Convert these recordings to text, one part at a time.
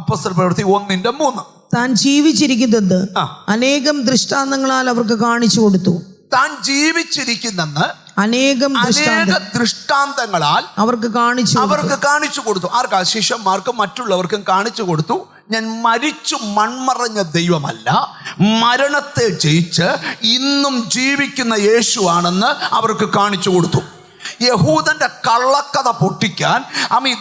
അപ്പോസ്തല പ്രവൃത്തി 1:3. താൻ ജീവിച്ചിരിക്കുന്നത് അനേകം ദൃഷ്ടാന്തങ്ങളാൽ അവർക്ക് കാണിച്ചു കൊടുത്തു. താൻ ജീവിച്ചിരിക്കുന്നെന്ന് അനേകം ദൃഷ്ടാന്തങ്ങളാൽ അവർക്ക് കാണിച്ചു കൊടുത്തു. ആർക്കാ? ശിഷ്യന്മാർക്കും മറ്റുള്ളവർക്കും കാണിച്ചു കൊടുത്തു. ഞാൻ മരിച്ചു മൺമറഞ്ഞ ദൈവമല്ല, മരണത്തെ ജയിച്ച് ഇന്നും ജീവിക്കുന്ന യേശുവാണെന്ന് അവർക്ക് കാണിച്ചു കൊടുത്തു. യഹൂദന്റെ കള്ളക്കഥ പൊട്ടിക്കാൻ,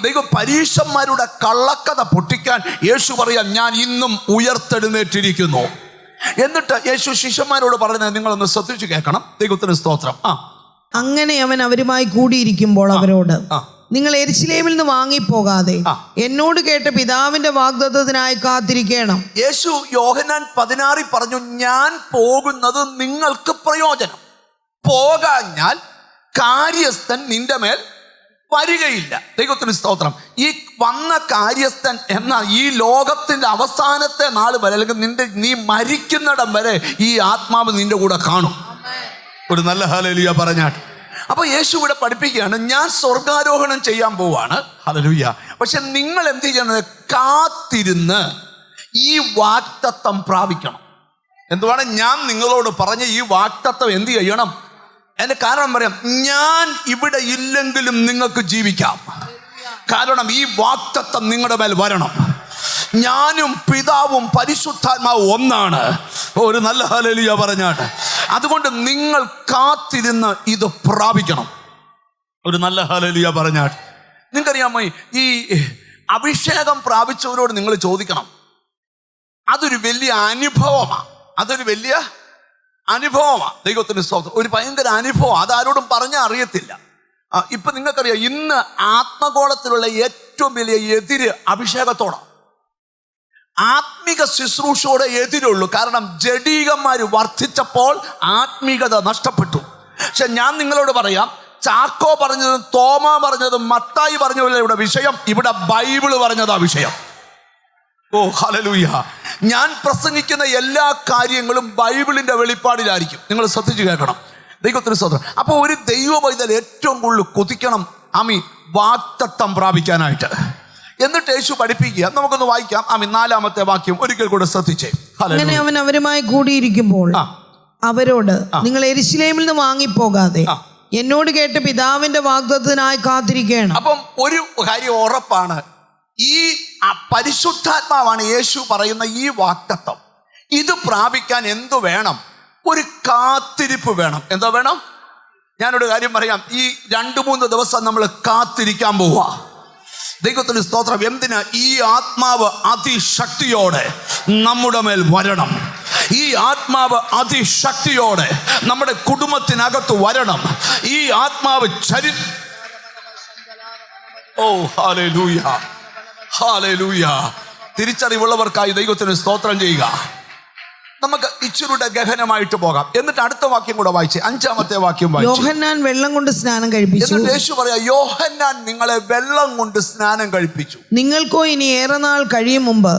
ദൈവ പരീശന്മാരുടെ കള്ളക്കഥ പൊട്ടിക്കാൻ യേശു പറയാൻ, ഞാൻ ഇന്നും ഉയർത്തെഴുന്നേറ്റിരിക്കുന്നു. എന്നിട്ട് യേശു ശിഷ്യന്മാരോട് പറയുന്നത് നിങ്ങളൊന്ന് ശ്രദ്ധിച്ചു കേൾക്കണം. ദൈവത്തിന് സ്തോത്രം. അങ്ങനെ അവൻ അവരുമായി കൂടിയിരിക്കുമ്പോൾ അവരോട്, നിങ്ങൾ യെരൂശലേമിൽ നിന്ന് വാങ്ങിപ്പോകാതെ എന്നോട് കേട്ട പിതാവിന്റെ വാഗ്ദത്തത്തിനായി കാത്തിരിക്കണം. യേശു യോഹന്നാൻ 16 പറഞ്ഞു, ഞാൻ പോകുന്നത് നിങ്ങൾക്ക് പ്രയോജനം. പോകാഞ്ഞാൽ കാര്യസ്ഥൻ നിന്റെ മേൽ വരികയില്ല. ദൈവത്തിന് സ്തോത്രം. ഈ വന്ന കാര്യസ്ഥൻ എന്ന ഈ ലോകത്തിന്റെ അവസാനത്തെ നാൾ വരെ, അല്ലെങ്കിൽ നീ മരിക്കുന്നിടം വരെ ഈ ആത്മാവ് നിന്റെ കൂടെ കാണും. ഒരു നല്ല ഹല്ലേലൂയ പറഞ്ഞാട്ട്. അപ്പൊ യേശു ഇവിടെ പഠിപ്പിക്കുകയാണ്, ഞാൻ സ്വർഗാരോഹണം ചെയ്യാൻ പോവാണ്. ഹല്ലേലൂയ. പക്ഷെ നിങ്ങൾ എന്ത് ചെയ്യണത്? കാത്തിരുന്ന് ഈ വാഗ്ദത്തം പ്രാപിക്കണം. എന്തുവാണ് ഞാൻ നിങ്ങളോട് പറഞ്ഞ ഈ വാഗ്ദത്തം എന്ത് ചെയ്യണം? എന്റെ കാരണം പറയാം, ഞാൻ ഇവിടെ ഇല്ലെങ്കിലും നിങ്ങൾക്ക് ജീവിക്കാം. കാരണം ഈ വാഗ്ദത്തം നിങ്ങളുടെ മേൽ വരണം. ഞാനും പിതാവും പരിശുദ്ധാത്മാവും ഒന്നാണ്. ഒരു നല്ല ഹല്ലേലൂയ പറഞ്ഞാട്ട്. അതുകൊണ്ട് നിങ്ങൾ കാത്തിരുന്ന് ഇത് പ്രാപിക്കണം. ഒരു നല്ല ഹല്ലേലൂയ പറഞ്ഞാട്ട്. നിങ്ങൾക്കറിയാമോ, ഈ അഭിഷേകം പ്രാപിച്ചവരോട് നിങ്ങൾ ചോദിക്കണം. അതൊരു വലിയ അനുഭവമാണ്. ദൈവത്തിന് സ്തോത്രം. ഒരു ഭയങ്കര അനുഭവം. അതാരോടും പറഞ്ഞാൽ അറിയത്തില്ല. ഇപ്പൊ നിങ്ങൾക്കറിയാം, ഇന്ന് ആത്മഗോളത്തിലുള്ള ഏറ്റവും വലിയ എതിര് അഭിഷേകത്തോടാണ്. ആത്മീക ശുശ്രൂഷയോടെ എതിരുള്ളൂ. കാരണം ജഡീകന്മാർ വർദ്ധിച്ചപ്പോൾ ആത്മീകത നഷ്ടപ്പെട്ടു. പക്ഷെ ഞാൻ നിങ്ങളോട് പറയാം, ചാക്കോ പറഞ്ഞതും തോമ പറഞ്ഞതും മത്തായി പറഞ്ഞതല്ല ഇവിടെ വിഷയം. ഇവിടെ ബൈബിള് പറഞ്ഞതാ വിഷയം. ഓ ഹല്ലേലൂയ. ഞാൻ പ്രസംഗിക്കുന്ന എല്ലാ കാര്യങ്ങളും ബൈബിളിന്റെ വെളിപ്പാടിലായിരിക്കും. നിങ്ങൾ ശ്രദ്ധിച്ചു കേൾക്കണം. ദൈവത്തിന് സ്തോത്രം. അപ്പോൾ ഒരു ദൈവ പൈതൽ ഏറ്റവും കൂടുതൽ കൊതിക്കണം വാഗ്ദത്തം പ്രാപിക്കാനായിട്ട്. എന്നിട്ട് യേശു പഠിപ്പിക്കുക. നമുക്കൊന്ന് വായിക്കാം. 4-ാമത്തെ വാക്യം ഒരിക്കൽ കൂടെ ശ്രദ്ധിച്ചേ. അങ്ങനെ അവൻ അവരുമായി കൂടിയിരിക്കുമ്പോൾ അവരോട്, നിങ്ങൾ യെരൂശലേമിൽ നിന്ന് വാങ്ങിപ്പോകാതെ എന്നോട് കേട്ട പിതാവിന്റെ വാഗ്ദത്തത്തിനായി കാത്തിരിക്കണം. അപ്പം ഒരു കാര്യം ഉറപ്പാണ്, ഈ പരിശുദ്ധാത്മാവാണ് യേശു പറയുന്ന ഈ വാഗ്ദത്തം. ഇത് പ്രാപിക്കാൻ എന്തു വേണം? ഒരു കാത്തിരിപ്പ് വേണം. എന്താ വേണം? ഞാനൊരു കാര്യം പറയാം. ഈ 2-3 ദിവസം നമ്മൾ കാത്തിരിക്കാൻ പോവാ. ദൈവത്തിന് സ്തോത്രം. എന്തിനാ? ഈ ആത്മാവ് അതിശക്തിയോടെ നമ്മുടെ മേൽ വരണം. ഈ ആത്മാവ് അതിശക്തിയോടെ നമ്മുടെ കുടുംബത്തിനകത്ത് വരണം. ഈ ആത്മാവ് ഓ ഹല്ലേലൂയ, ഹല്ലേലൂയ. തിരിച്ചറിവുള്ളവർക്കായി ദൈവത്തിന് സ്തോത്രം ചെയ്യുക. നമുക്ക് ഇച്ചിരുടെ ഗഹനമായിട്ട് പോകാം. എന്നിട്ട് അടുത്ത വാക്യം കൂടെ വായിച്ചേ. 5-ാമത്തെ വാക്യം വായിച്ചു. യോഹന്നാൻ വെള്ളം കൊണ്ട് സ്നാനം കഴിപ്പിച്ചു. എന്നിട്ട് യേശു പറയാ, യോഹന്നാൻ നിങ്ങളെ വെള്ളം കൊണ്ട് സ്നാനം കഴിപ്പിച്ചു. നിങ്ങൾക്കോ ഇനി ഏറെ നാൾ കഴിയും മുമ്പ്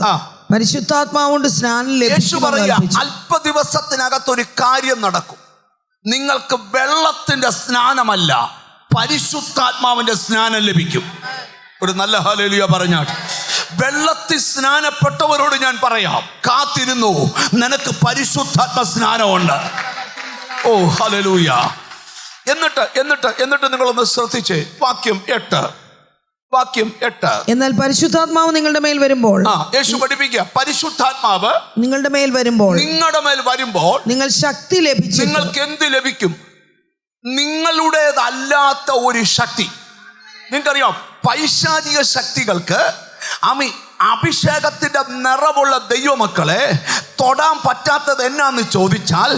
പരിശുദ്ധാത്മാവ് കൊണ്ട് സ്നാനം ലഭിച്ചു. യേശു പറയാ, അല്പ ദിവസത്തിനകത്തൊരു കാര്യം നടക്കും. നിങ്ങൾക്ക് വെള്ളത്തിന്റെ സ്നാനമല്ല, പരിശുദ്ധാത്മാവിന്റെ സ്നാനം ലഭിക്കും. ഒരു നല്ല ഹല്ലേലൂയ പറഞ്ഞാട്ട്. വെള്ളത്തിൽ സ്നാനപ്പെട്ടവരോട് ഞാൻ പറയാം, കാത്തിരുന്നു, നിനക്ക് പരിശുദ്ധാത്മ സ്നാനമുണ്ട്. ഓ ഹല്ലേലൂയ. എന്നിട്ട് നിങ്ങളൊന്ന് ശ്രദ്ധിച്ചേ. വാക്യം 8. എന്നാൽ പരിശുദ്ധാത്മാവ് നിങ്ങളുടെ മേൽ വരുമ്പോൾ, യേശു പഠിപ്പിക്കുക, പരിശുദ്ധാത്മാവ് നിങ്ങളുടെ മേൽ വരുമ്പോൾ നിങ്ങൾ ശക്തി ലഭിച്ചു. നിങ്ങൾക്ക് എന്ത് ലഭിക്കും? നിങ്ങളുടേതല്ലാത്ത ഒരു ശക്തി. നിങ്ങൾക്കറിയാം, പൈശാചിക ശക്തികൾക്ക് അഭിഷേകത്തിന്റെ നിറവുള്ള ദൈവമക്കളെ തൊടാൻ പറ്റാത്തത് എന്നാന്ന് ചോദിച്ചാൽ,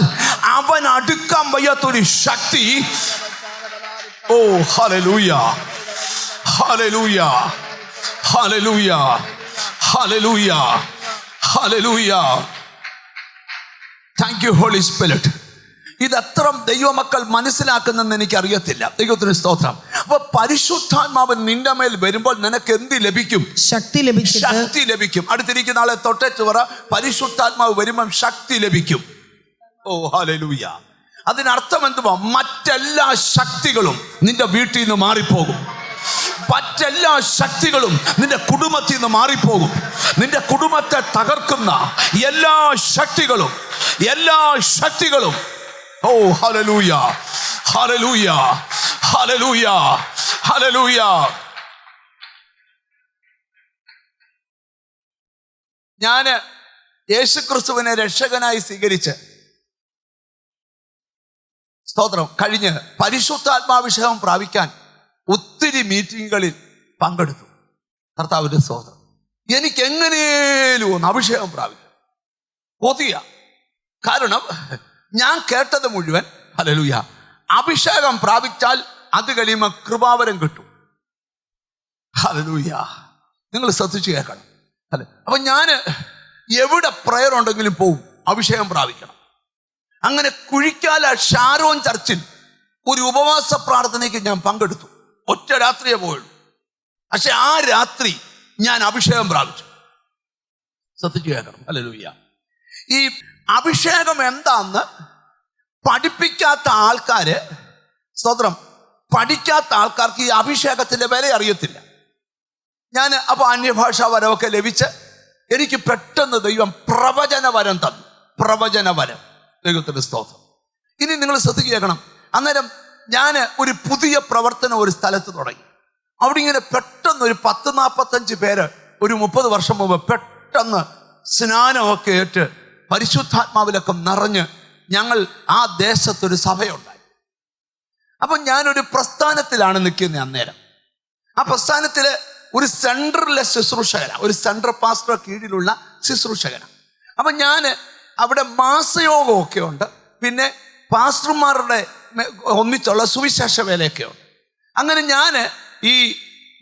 അവൻ അടുക്കാൻ വയ്യാത്തൊരു ശക്തി. ഓ hallelujah, hallelujah, hallelujah, hallelujah, hallelujah. Thank you Holy Spirit. ഇതെത്ര ദൈവമക്കൾ മനസ്സിലാക്കുന്നെന്ന് എനിക്കറിയത്തില്ല. ദൈവത്തിന് സ്തോത്രം. അപ്പൊ പരിശുദ്ധാത്മാവ് നിന്റെ മേൽ വരുമ്പോൾ നിനക്ക് എന്ത് ലഭിക്കും? ശക്തി ലഭിക്കും. അടുത്തിരിക്കുന്ന ആളെ തൊട്ടേച്ച് പറ, പരിശുദ്ധാത്മാവ് വരുമ്പം ശക്തി ലഭിക്കും. ഓ ഹല്ലേലൂയ. അതിനർത്ഥം എന്തുവാ? മറ്റെല്ലാ ശക്തികളും നിന്റെ വീട്ടിൽ നിന്ന് മാറിപ്പോകും. മറ്റെല്ലാ ശക്തികളും നിന്റെ കുടുംബത്തിൽ നിന്ന് മാറിപ്പോകും. നിന്റെ കുടുംബത്തെ തകർക്കുന്ന എല്ലാ ശക്തികളും ഓ ഹല്ലേലൂയ, ഹല്ലേലൂയ, ഹല്ലേലൂയ, ഹല്ലേലൂയ. ഞാൻ യേശുക്രിസ്തുവിനെ രക്ഷകനായി സ്വീകരിച്ച് സ്തോത്രം കഴിഞ്ഞ് പരിശുദ്ധാത്മാഭിഷേകം പ്രാപിക്കാൻ ഒത്തിരി മീറ്റിങ്ങുകളിൽ പങ്കെടുത്തു. കർത്താവിന്റെ സ്തോത്രം. എനിക്ക് എങ്ങനെയും ഒന്ന് അഭിഷേകം പ്രാപിക്കും കൊതിയ. കാരണം ഞാൻ കേട്ടത് മുഴുവൻ ഹല്ലേലൂയ, അഭിഷേകം പ്രാപിച്ചാൽ അത് കഴിയുമ്പോൾ കൃപാവരം കിട്ടും. ഹല്ലേലൂയ. നിങ്ങൾ ശ്രദ്ധിച്ചു കേൾക്കണം. അല്ലെ, അപ്പൊ ഞാൻ എവിടെ പ്രയർ ഉണ്ടെങ്കിലും പോവും, അഭിഷേകം പ്രാപിക്കണം. അങ്ങനെ കുഴിക്കാല ഷാരോൻ ചർച്ചിൽ ഒരു ഉപവാസ പ്രാർത്ഥനയ്ക്ക് ഞാൻ പങ്കെടുത്തു. ഒറ്റ രാത്രിയെ പോയുള്ളൂ. പക്ഷെ ആ രാത്രി ഞാൻ അഭിഷേകം പ്രാപിച്ചു. ശ്രദ്ധിച്ചു കേൾക്കണം. ഹല്ലേലൂയ. ഈ അഭിഷേകം എന്താന്ന് പഠിപ്പിക്കാത്ത ആൾക്കാര്, സ്തോത്രം, പഠിക്കാത്ത ആൾക്കാർക്ക് ഈ അഭിഷേകത്തിന്റെ വില അറിയത്തില്ല. ഞാൻ അപ്പൊ അന്യഭാഷാ വരമൊക്കെ ലഭിച്ച് എനിക്ക് പെട്ടെന്ന് ദൈവം പ്രവചന വരം തന്നു. പ്രവചന വരം. ദൈവത്തിന്റെ സ്തോത്രം. ഇനി നിങ്ങൾ ശ്രദ്ധിക്കുക കേൾക്കണം. അന്നേരം ഞാൻ ഒരു പുതിയ പ്രവർത്തനം ഒരു സ്ഥലത്ത് തുടങ്ങി. അവിടെ ഇങ്ങനെ പെട്ടെന്ന് ഒരു 40-45 പേര് ഒരു 30 വർഷം മുമ്പ് പെട്ടെന്ന് സ്നാനമൊക്കെ ഏറ്റ് പരിശുദ്ധാത്മാവിലൊക്കെ നിറഞ്ഞ് ഞങ്ങൾ ആ ദേശത്തൊരു സഭയുണ്ടായി. അപ്പം ഞാനൊരു പ്രസ്ഥാനത്തിലാണ് നിൽക്കുന്നത്. അന്നേരം ആ പ്രസ്ഥാനത്തില് ഒരു സെൻട്രലിലെ ശുശ്രൂഷകനാണ്, ഒരു സെൻട്രൽ പാസ്റ്റർ കീഴിലുള്ള ശുശ്രൂഷകനാണ്. അപ്പം ഞാൻ അവിടെ മാസയോഗമൊക്കെ ഉണ്ട്, പിന്നെ പാസ്റ്റർമാരുടെ ഒന്നിച്ചുള്ള സുവിശേഷ വേലയൊക്കെ ഉണ്ട്. അങ്ങനെ ഞാൻ ഈ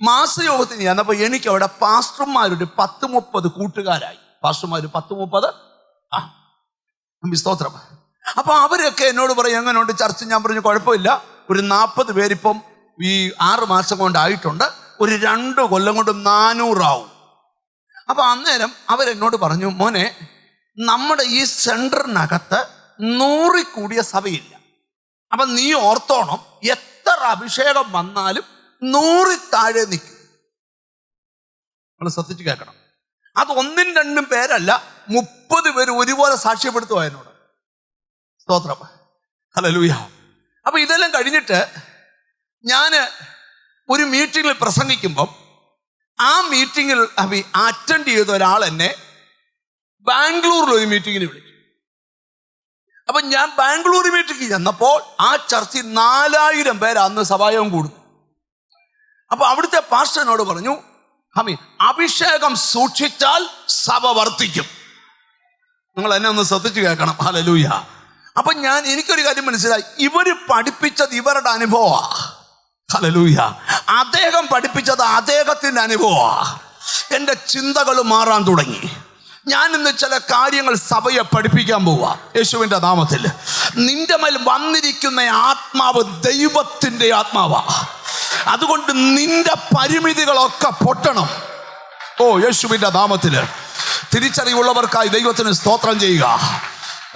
മാസയോഗത്തിന് ചെന്നപ്പോൾ എനിക്ക് അവിടെ പാസ്റ്റർമാരൊരു 10-30 കൂട്ടുകാരായി. പാസ്റ്റർമാർ 10-30 സ്തോത്രം. അപ്പൊ അവരൊക്കെ എന്നോട് പറയും എങ്ങനെയുണ്ട് ചർച്ച. ഞാൻ പറഞ്ഞു കുഴപ്പമില്ല, ഒരു 40 പേരിപ്പം ഈ 6 മാസം കൊണ്ടായിട്ടുണ്ട്, ഒരു 2 കൊല്ലം കൊണ്ട് 400 ആവും. അപ്പൊ അന്നേരം അവരെന്നോട് പറഞ്ഞു, മോനെ, നമ്മുടെ ഈ സെന്ററിനകത്ത് 100 കൂടിയ സഭയില്ല. അപ്പൊ നീ ഓർത്തോണം, എത്ര അഭിഷേകം വന്നാലും 100 താഴെ നിൽക്കും. നമ്മൾ ശ്രദ്ധിച്ച് കേൾക്കണം. അത് 1-2 പേരല്ല, 30 പേര് ഒരുപോലെ സാക്ഷ്യപ്പെടുത്തുക എന്നോട്. സ്തോത്രം. ഹല്ലേലൂയ. അപ്പൊ ഇതെല്ലാം കഴിഞ്ഞിട്ട് ഞാൻ ഒരു മീറ്റിങ്ങിൽ പ്രസംഗിക്കുമ്പം ആ മീറ്റിങ്ങിൽ അറ്റൻഡ് ചെയ്ത ഒരാൾ എന്നെ ബാംഗ്ലൂരിൽ ഒരു മീറ്റിങ്ങിന് വിളിച്ചു. അപ്പൊ ഞാൻ ബാംഗ്ലൂർ മീറ്റിംഗ് ചെന്നപ്പോൾ ആ ചർച്ചിൽ 4000 പേര് അന്ന് സഭായോഗം കൂടുന്നു. അപ്പൊ അവിടുത്തെ പാസ്റ്ററിനോട് പറഞ്ഞു, അഭിഷേകം സൂക്ഷിച്ചാൽ സഭ വർദ്ധിക്കും. നിങ്ങൾ എന്നെ ഒന്ന് ശ്രദ്ധിച്ചു കേൾക്കണം. ഹല്ലേലൂയ. അപ്പൊ എനിക്കൊരു കാര്യം മനസ്സിലായി, ഇവര് പഠിപ്പിച്ചത് ഇവരുടെ അനുഭവമാണ്. ഹല്ലേലൂയ. അദ്ദേഹം പഠിപ്പിച്ചത് അദ്ദേഹത്തിന്റെ അനുഭവമാണ്. എൻ്റെ ചിന്തകൾ മാറാൻ തുടങ്ങി. ഞാൻ ഇന്ന് ചില കാര്യങ്ങൾ സഭയെ പഠിപ്പിക്കാൻ പോവാ യേശുവിൻ്റെ നാമത്തിൽ. നിന്റെ മേൽ വന്നിരിക്കുന്ന ആത്മാവ് ദൈവത്തിൻ്റെ ആത്മാവാ. അതുകൊണ്ട് നിന്റെ പരിമിതികളൊക്കെ പൊട്ടണം. ഓ യേശുവിൻ്റെ നാമത്തിൽ. തിരിച്ചറിവുള്ളവർക്കായി ദൈവത്തിന് സ്തോത്രം ചെയ്യുക.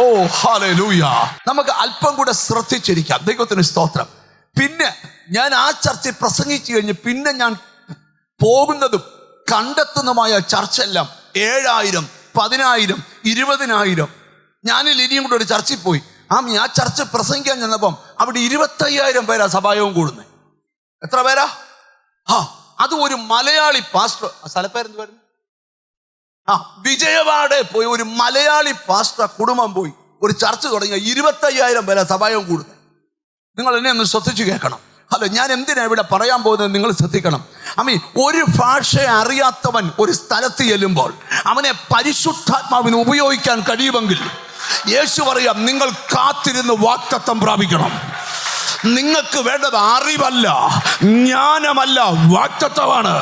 ഓ ഹല്ലേലൂയ. നമുക്ക് അല്പം കൂടെ ശ്രദ്ധിച്ചിരിക്കാം. ദൈവത്തിന് സ്തോത്രം. പിന്നെ ഞാൻ ആ ചർച്ചയിൽ പ്രസംഗിച്ചു കഴിഞ്ഞ് പിന്നെ ഞാൻ പോകുന്നതും കണ്ടെത്തുന്നതുമായ ചർച്ചെല്ലാം 7000, 10000, 20000. ഞാനിൽ ഇനിയും കൂടെ ഒരു ചർച്ചയിൽ പോയി. ആ ചർച്ച പ്രസംഗിക്കാൻ ചെന്നപ്പം അവിടെ 25000 പേരാ സഭായോഗം കൂടുന്നത്. എത്ര പേരാ? അത് ഒരു മലയാളി പാസ്റ്റർ. സ്ഥലപ്പേരെന്ത് വരുന്നു? വിജയവാഡെ പോയി ഒരു മലയാളി പാസ്റ്റർ കുടുംബം പോയി ഒരു ചർച്ച തുടങ്ങിയ 25000 പേരാ സഭായോഗം കൂടുന്നത്. നിങ്ങൾ എന്നെ ഒന്ന് ശ്രദ്ധിച്ചു കേൾക്കണം. അല്ല, ഞാൻ എന്തിനാ ഇവിടെ പറയാൻ പോകുന്നത് നിങ്ങൾ ശ്രദ്ധിക്കണം. ഒരു ഭാഷ അറിയാത്തവൻ ഒരു സ്ഥലത്ത് ചെല്ലുമ്പോൾ അവനെ പരിശുദ്ധാത്മാവിന് ഉപയോഗിക്കാൻ കഴിയുമെങ്കിൽ യേശു പറയാം, നിങ്ങൾ കാത്തിരുന്ന് വാഗ്ദത്തം പ്രാപിക്കണം. നിങ്ങൾക്ക് വേണ്ടത് അറിവല്ല, ജ്ഞാനമല്ല, വാഗ്ദത്തമാണ്.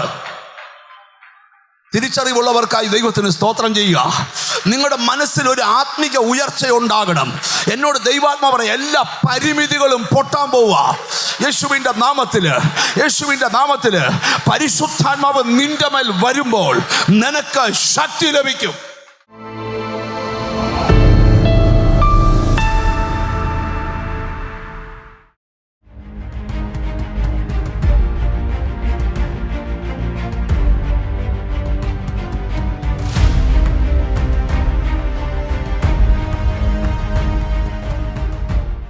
തിരിച്ചറിവുള്ളവർക്കായി ദൈവത്തിന് സ്തോത്രം ചെയ്യുക. നിങ്ങളുടെ മനസ്സിൽ ഒരു ആത്മിക ഉയർച്ച ഉണ്ടാകണം. എന്നോട് ദൈവാത്മാ പറയാം, എല്ലാ പരിമിതികളും പൊട്ടാൻ പോവുക യേശുവിൻ്റെ നാമത്തിൽ. യേശുവിൻ്റെ നാമത്തിൽ പരിശുദ്ധാത്മാവ് നിന്റെ മേൽ വരുമ്പോൾ നിനക്ക് ശക്തി ലഭിക്കും.